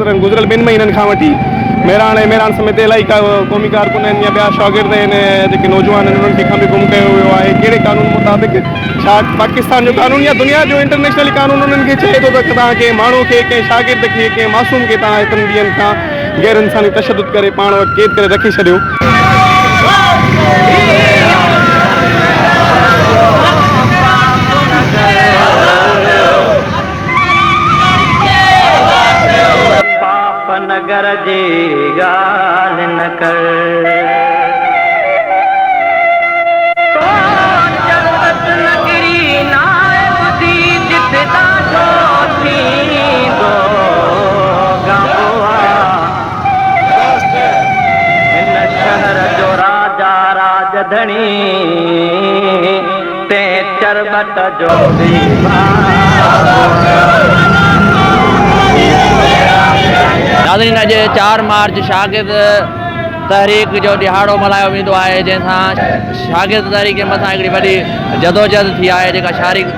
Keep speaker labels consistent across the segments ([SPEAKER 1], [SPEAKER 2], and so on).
[SPEAKER 1] तरह गुज़िरियल 2 महीननि खां वठी मेरान समेत इलाही क़ौमी कारकुन आहिनि या ॿिया शागिर्द आहिनि जेके नौजवान आहिनि उन्हनि खे खंबे गुम कयो वियो आहे। कहिड़े कानून मुताबिक़, छा पाकिस्तान जो कानून या दुनिया जो इंटरनेशनल कानून उन्हनि खे चए थो त तव्हां कंहिं माण्हू खे, कंहिं शागिर्द खे, कंहिं मासूम खे तव्हां एतिरनि ॾींहंनि खां गैर इंसानी तशदुद करे पाण वटि क़ैद करे रखी छॾियो।
[SPEAKER 2] नगर जी ॻाल्हि न कर, जन्नत नगरी नाए ॿुधी जिते ॾाढो थींदो गवा। हिन शहर जो राजा राजधणी ते चरबट जो
[SPEAKER 3] नाज़रीन, अॼु 4 मार्च शागिर्द तहरीक जो ॾिहाड़ो मल्हायो वेंदो आहे, जंहिंसां शागिर्द तहरीक जे मथां हिकिड़ी वॾी जदोजहद थी आहे जेका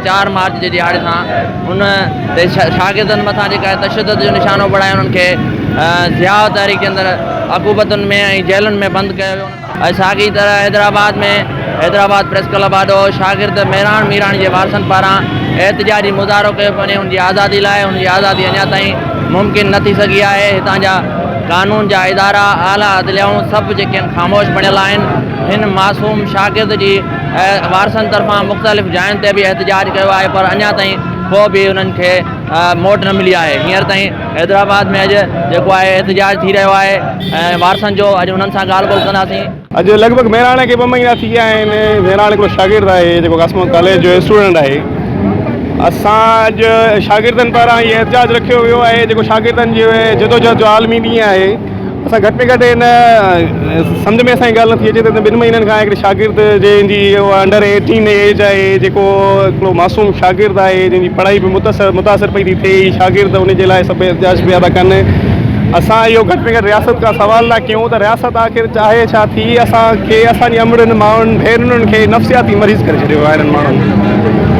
[SPEAKER 3] 4 मार्च जे ॾिहाड़े सां उन ते शागिर्दनि मथां जेका तशदुद जो निशानो बणाए उन्हनि खे ज़िया तहरीक जे अंदरि अक़ूबतुनि में ऐं जेलुनि में बंदि कयो वियो। ऐं साॻी तरह हैदराबाद प्रेस क्लब आॾो शागिर्द मेहरान मीराणी जे वारसनि पारां एहतिजाजी मुज़ाहिरो कयो पियो वञे हुनजी आज़ादी लाइ। हुनजी आज़ादी अञा ताईं मुमकिन न थी सघी आहे। हितां जा कानून जा इदारा, आला अदलियाऊं सभु जेके आहिनि ख़ामोश बणियल आहिनि। हिन मासूम शागिर्द जी वारसनि तरफ़ां मुख़्तलिफ़ जायुनि ते बि एहतिजाज कयो आहे, पर अञा ताईं को बि उन्हनि खे मोट न मिली आहे। हींअर ताईं हैदराबाद में अॼु जेको आहे एहतिजाज थी रहियो आहे ऐं वारसनि जो। अॼु हुननि सां ॻाल्हि ॿोल कंदासीं।
[SPEAKER 1] अॼु लॻभॻि मेहराण खे 2 महीना थी विया आहिनि। मेहराण हिकिड़ो शागिर्द आहे जेको कासमत कॉलेज जो स्टूडेंट आहे। असां अॼु शागिर्दनि पारां इहो एहतिजाज रखियो वियो आहे जेको शागिर्दनि जे जदोजहद जो आलमी ॾींहुं आहे। असां घटि में घटि हिन सम्झ में असांजी ॻाल्हि नथी अचे त 2 महीननि खां हिकिड़े शागिर्द जंहिंजी अंडर 18 एज आहे, जेको हिकिड़ो मासूम शागिर्द आहे जंहिंजी पढ़ाई बि मुतासिर पई थी थिए, शागिर्द उनजे लाइ सभु एहतिजाज पिया था कनि। असां इहो घटि में घटि रियासत खां सवाल था कयूं त रियासत आख़िर चाहे छा थी। असांखे असांजी अमड़नि माण्हुनि भेनरुनि खे नफ़्सियाती मरीज़ करे छॾियो आहे हिननि माण्हुनि।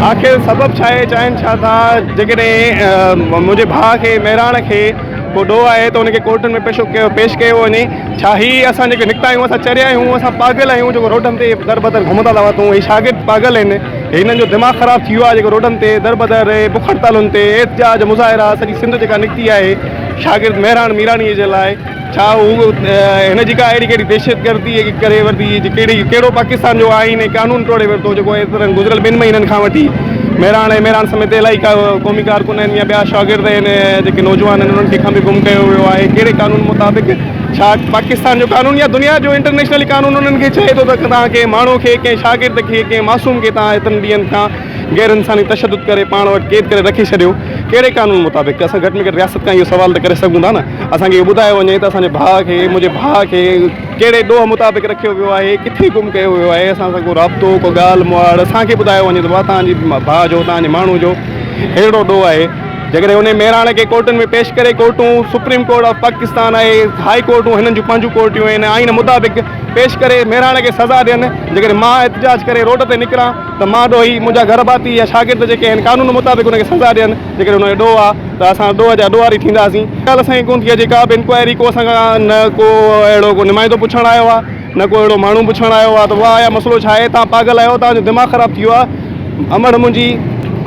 [SPEAKER 1] आख़िर सबबु छा आहे, चाहिनि छा था? जेकॾहिं मुंहिंजे भाउ खे, मेहराण खे को ॾोह आहे त उनखे कोर्टनि में पेश कयो वञे। छा ही असां जेके निकिता आहियूं, असां चरिया आहियूं, असां पागल आहियूं जेको रोडनि ते दर बदर घुमंदा था वठूं? हे शागिर्द पागल आहिनि, हिननि जो दिमाग़ ख़राबु थी वियो आहे जेको रोडनि ते दर बदर बुख हड़तालुनि ते एहतिजाज मुज़ाहिरा सॼी सिंध जेका निकिती आहे शागिर्द मेहरान मीराणीअ जे लाइ, छा हू हिनजी का अहिड़ी कहिड़ी दहशतगर्दी करे वरिती? कहिड़ो पाकिस्तान जो आईन ऐं कानून टोड़े वरितो जेको एतिरनि गुज़िरियल 2 महीननि खां वठी मेरान समेत इलाही क़ौमी कारकुन आहिनि या ॿिया शागिर्द आहिनि जेके नौजवान आहिनि उन्हनि खे खंबे गुम कयो वियो आहे। कहिड़े कानून मुताबिक़, छा पाकिस्तान जो कानून या दुनिया जो इंटरनेशनल कानून उन्हनि खे चए थो त तव्हां कंहिं माण्हू खे, कंहिं शागिर्द खे, कंहिं मासूम खे तव्हां एतिरनि ॾींहंनि खां गैर इंसानी तशदुद करे पाण वटि क़ैद करे रखी छॾियो? कहिड़े कानून मुताबिक़? असां घटि में घटि रियासत खां इहो सवाल त करे सघूं था न। असांखे इहो ॿुधायो वञे त असांजे भाउ खे, मुंहिंजे भाउ खे कहिड़े ॾोह मुताबिक़ रखियो वियो आहे, किथे गुम कयो वियो आहे, असां सां को राब्तो, को ॻाल्हि मुआड़ असांखे ॿुधायो वञे त भाउ तव्हांजे भाउ जो, तव्हांजे माण्हू जो अहिड़ो ॾोह आहे। जेकॾहिं उन मेहराण खे कोर्टनि में पेश करे, कोर्टूं सुप्रीम कोर्ट ऑफ पाकिस्तान आहे, हाई कोर्टूं हिननि जूं 5 कोर्टियूं आहिनि, आइन मुताबिक़ पेश करे मेहराण खे सज़ा ॾियनि। जेकॾहिं मां एहतिजाज करे रोड ते निकिरां त मां ॾोही, मुंहिंजा घर भाती या शागिर्द जेके आहिनि कानून मुताबिक़ उनखे सज़ा ॾियनि। जेकॾहिं उनजो ॾोह आहे त असां ॾोह जा ॾोहारी थींदासीं। ॻाल्हि असांजी कोन थी अचे का बि इंक्वायरी, को असां खां न को अहिड़ो को नुमाइंदो पुछणु आयो आहे, न को अहिड़ो माण्हू पुछणु आयो आहे त वाह या मसइलो छा आहे, तव्हां पागल आहियो, तव्हांजो दिमाग़ ख़राबु थी वियो आहे। अमड़ मुंहिंजी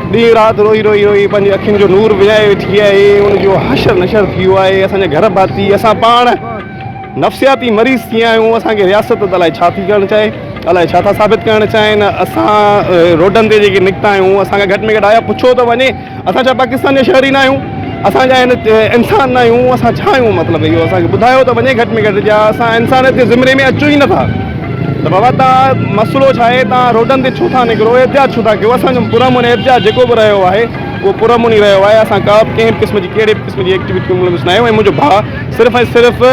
[SPEAKER 1] ॾींहुं राति रोई पंहिंजी अखियुनि जो नूर विझाए वेठी आहे, उनजो हशर नशर थी वियो आहे। असांजे घर भाती, असां पाण नफ़्सियाती मरीज़ थी विया आहियूं। असांखे रियासत अलाए छा थी करणु चाहे, अलाए छा था साबित करणु चाहिनि। असां रोडनि ते जेके निकिता आहियूं, असांखे घटि में घटि आया पुछो त वञे, असां छा पाकिस्तान जा शहरी न आहियूं? असांजा इंसान न आहियूं? असां छा आहियूं? मतिलबु इहो असांखे ॿुधायो त वञे घटि में घटि। जा असां इंसानियत जे ज़िमरे में अचूं ई नथा त बाबा तव्हां मसइलो छा आहे? तव्हां रोडनि ते छो था निकिरो? एहतिजाज छो था कयो? असांजो पुरअमन एहतिजाज जेको बि रहियो आहे उहो पुरअमन ई रहियो आहे। असां का बि कंहिं क़िस्म जी कहिड़े बि क़िस्म जी एक्टिविटी मुलविस न आहियूं। ऐं मुंहिंजो भाउ सिर्फ़ु ऐं सिर्फ़ु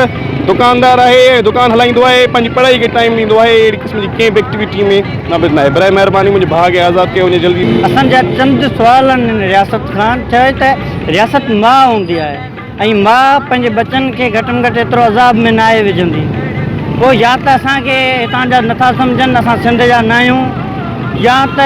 [SPEAKER 1] दुकानदार आहे, दुकान हलाईंदो आहे, पंहिंजी पढ़ाई खे टाइम ॾींदो आहे, अहिड़ी क़िस्म जी कंहिं बि एक्टिविटी में न बि न आहे। बराए महिरबानी मुंहिंजे भाउ खे आज़ादु कयो वञे जल्दी।
[SPEAKER 4] असांजा चंद सुवाल आहिनि रियासत खां। चए त रियासत माउ हूंदी आहे ऐं माउ पंहिंजे बचनि खे घटि में घटि एतिरो अज़ाब में न आहे विझंदी। पोइ या त असांखे हितां जा नथा सम्झनि, असां सिंध जा न आहियूं, या त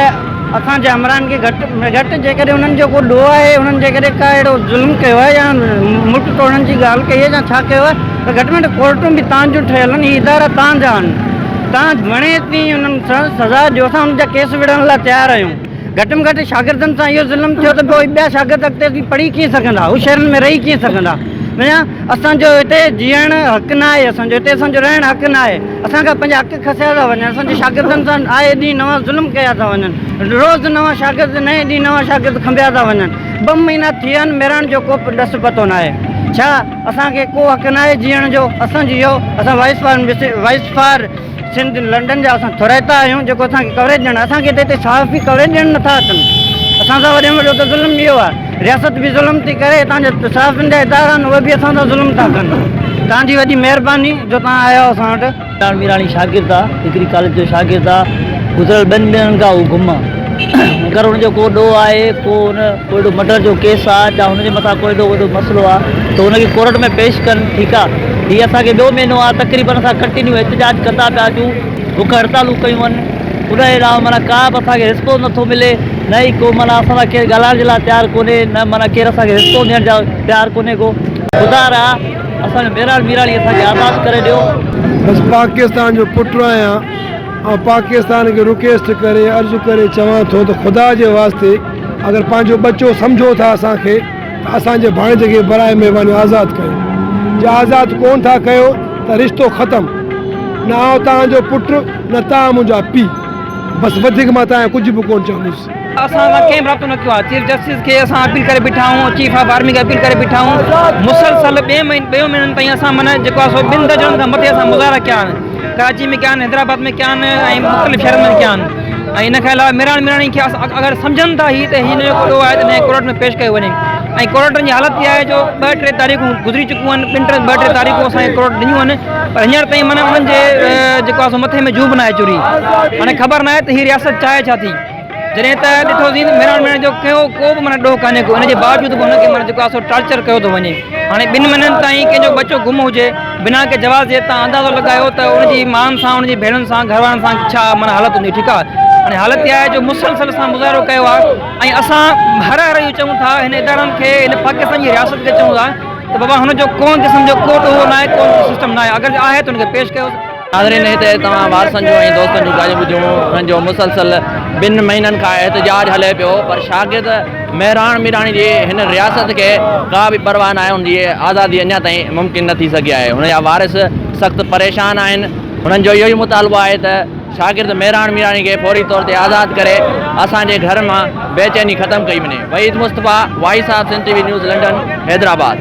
[SPEAKER 4] असांजे हमराहनि खे घटि में घटि जेकॾहिं उन्हनि जो को ॾोह आहे उन्हनि जे करे का अहिड़ो ज़ुल्म कयो आहे या मुल्क तोड़ण जी ॻाल्हि कई आहे या छा कयो आहे त घटि में घटि कोर्टूं बि तव्हांजूं ठहियल आहिनि हीअ इदारा तव्हांजा आहिनि तव्हां वणे थी उन्हनि सां सज़ा ॾियो असां हुन जा केस विढ़ण लाइ तयारु आहियूं घटि में घटि शागिर्दनि सां इहो ज़ुल्म थियो त पोइ ॿिया शागिर्द अॻिते बि पढ़ी कीअं सघंदा हू शहरनि में रही कीअं सघंदा माना असांजो हिते जीअण हक़ु न आहे असांजो हिते असांजो रहणु हक़ु न आहे असांखां पंहिंजा हक़ खसिया था वञनि असांजे शागिर्दनि सां आए ॾींहुं नवां ज़ुल्म कया था वञनि रोज़ु नवां शागिर्द नए ॾींहुं नवां शागिर्द खंबिया था वञनि 2 महीना थी विया आहिनि मेराण जो को ॾस पतो न आहे छा असांखे को हक़ु न आहे जीअण जो असांजी इहो असां वाइस फार सिंध लंडन जा असां थोराइता आहियूं जेको असांखे कवरेज ॾियणु असांखे हिते साफ़ ई कवरेज ॾियणु नथा अचनि असां सां वॾे में वॾो त ज़ुल्म इहो आहे रियासत बि ज़ुल्म थी करे तव्हांजा साफ़िन जा इदारा आहिनि उहे बि असां सां ज़ुल्म था कनि तव्हांजी वॾी महिरबानी जो तव्हां आया आहियो असां वटि
[SPEAKER 5] मीराणी शागिर्द आहे हिकिड़ी कॉलेज जो शागिर्द आहे गुज़िरियल 2 ॾींहंनि खां हू गुम आहे अगरि हुनजो को ॾोह आहे को हुन कोई एॾो मर्डर जो केस आहे या हुनजे मथां कोई एॾो वॾो मसइलो आहे त हुनखे कोर्ट में पेश कनि ठीकु आहे हीअ असांखे 2 महीनो आहे तक़रीबन असां कंटिन्यू एहतजाज कंदा पिया अचूं बुख हड़तालूं कयूं आहिनि उन जे अलावा माना का बि असांखे रिश्तो नथो मिले न ई को माना असां सां केरु ॻाल्हाइण जे लाइ तयारु कोन्हे न माना केरु असांखे रिश्तो ॾियण जा तयारु कोन्हे को ख़ुदा रहा असांजो मीराणी असांखे आज़ादु करे ॾियो
[SPEAKER 6] बस पाकिस्तान जो पुटु आहियां ऐं पाकिस्तान खे रिक्वेस्ट करे अर्ज़ु करे चवां थो त ख़ुदा जे वास्ते अगरि पंहिंजो बच्चो सम्झो था असांखे त असांजे भाणेजे खे बराए महिरबानी आज़ादु कयो जे आज़ादु कोन था कयो त रिश्तो ख़तमु न आउं तव्हांजो पुटु न तव्हां मुंहिंजा पीउ बसि वधीक मां तव्हां कुझु बि कोन चवंदुसि
[SPEAKER 7] असां कंहिं बि राब्तो न कयो आहे चीफ जस्टिस खे असां अपील करे बीठा आहियूं चीफ ऑफ आर्मी खे अपील करे बीठा आहियूं मुसलसल 2 महीननि ताईं असां माना जेको आहे सो 2 दर्जन खां मथे असां मुज़ाहिरा कया आहिनि कराची में कया आहिनि हैदराबाद में कया आहिनि ऐं मुख़्तलिफ़ शहरनि में कया आहिनि ऐं इन खां अलावा मीराणी खे अगरि सम्झनि था ही त हिन जो ॾोह आहे त हिन कोर्ट में पेश कयो वञे ऐं कोर्टनि जी हालत इहा आहे जो 2-3 तारीख़ूं गुज़री चुकियूं आहिनि 2-3 तारीख़ूं असांखे कोर्ट ॾिनियूं आहिनि पर हींअर ताईं माना उन्हनि जे जेको आहे सो मथे में जूब न आहे चुरी हाणे ख़बर न आहे त हीअ रियासत चाहे छा थी जॾहिं त ॾिठोसीं त मीराण जो को बि माना ॾोह कान्हे को हिन जे बावजूदि बि हुनखे माना जेको आहे सो टॉर्चर कयो थो वञे हाणे 2 महीननि ताईं कंहिंजो बच्चो गुम हुजे बिना के जवाब जे तव्हां अंदाज़ो लॻायो त उनजी माउनि सां उनजी भेणुनि सां घरवारनि सां छा माना हालत हूंदी ठीकु आहे हाणे हालत इहा आहे जो मुसलसल सां मुज़ाहिरो कयो आहे ऐं असां हर इहो चऊं था हिन इदारनि खे हिन पाकिस्तान जी रियासत खे चऊं था त बाबा हुनजो कोन क़िस्म जो को ॾोह न आहे कोन सिस्टम न आहे अगरि आहे त हुनखे पेश कयो
[SPEAKER 3] नाज़रीन हिते तव्हां वारसनि जो ऐं दोस्तनि जूं ॻाल्हियूं ॿुधियूं हुननि जो मुसलसल 2 महीननि खां एहतजाज हले पियो पर शागिर्द मीराणी जी हिन रियासत खे का बि परवाह न आहे हुनजी आज़ादी अञा ताईं मुमकिन न थी सघी आहे हुनजा वारिस सख़्तु परेशान आहिनि हुननि जो इहो ई मुतालबो आहे त शागिर्द मीराणी खे फौरी तौर ते आज़ादु करे असांजे घर मां बेचैनी ख़तमु कई वञे Waheed Mustafa voice of Sindh TV news London Hyderabad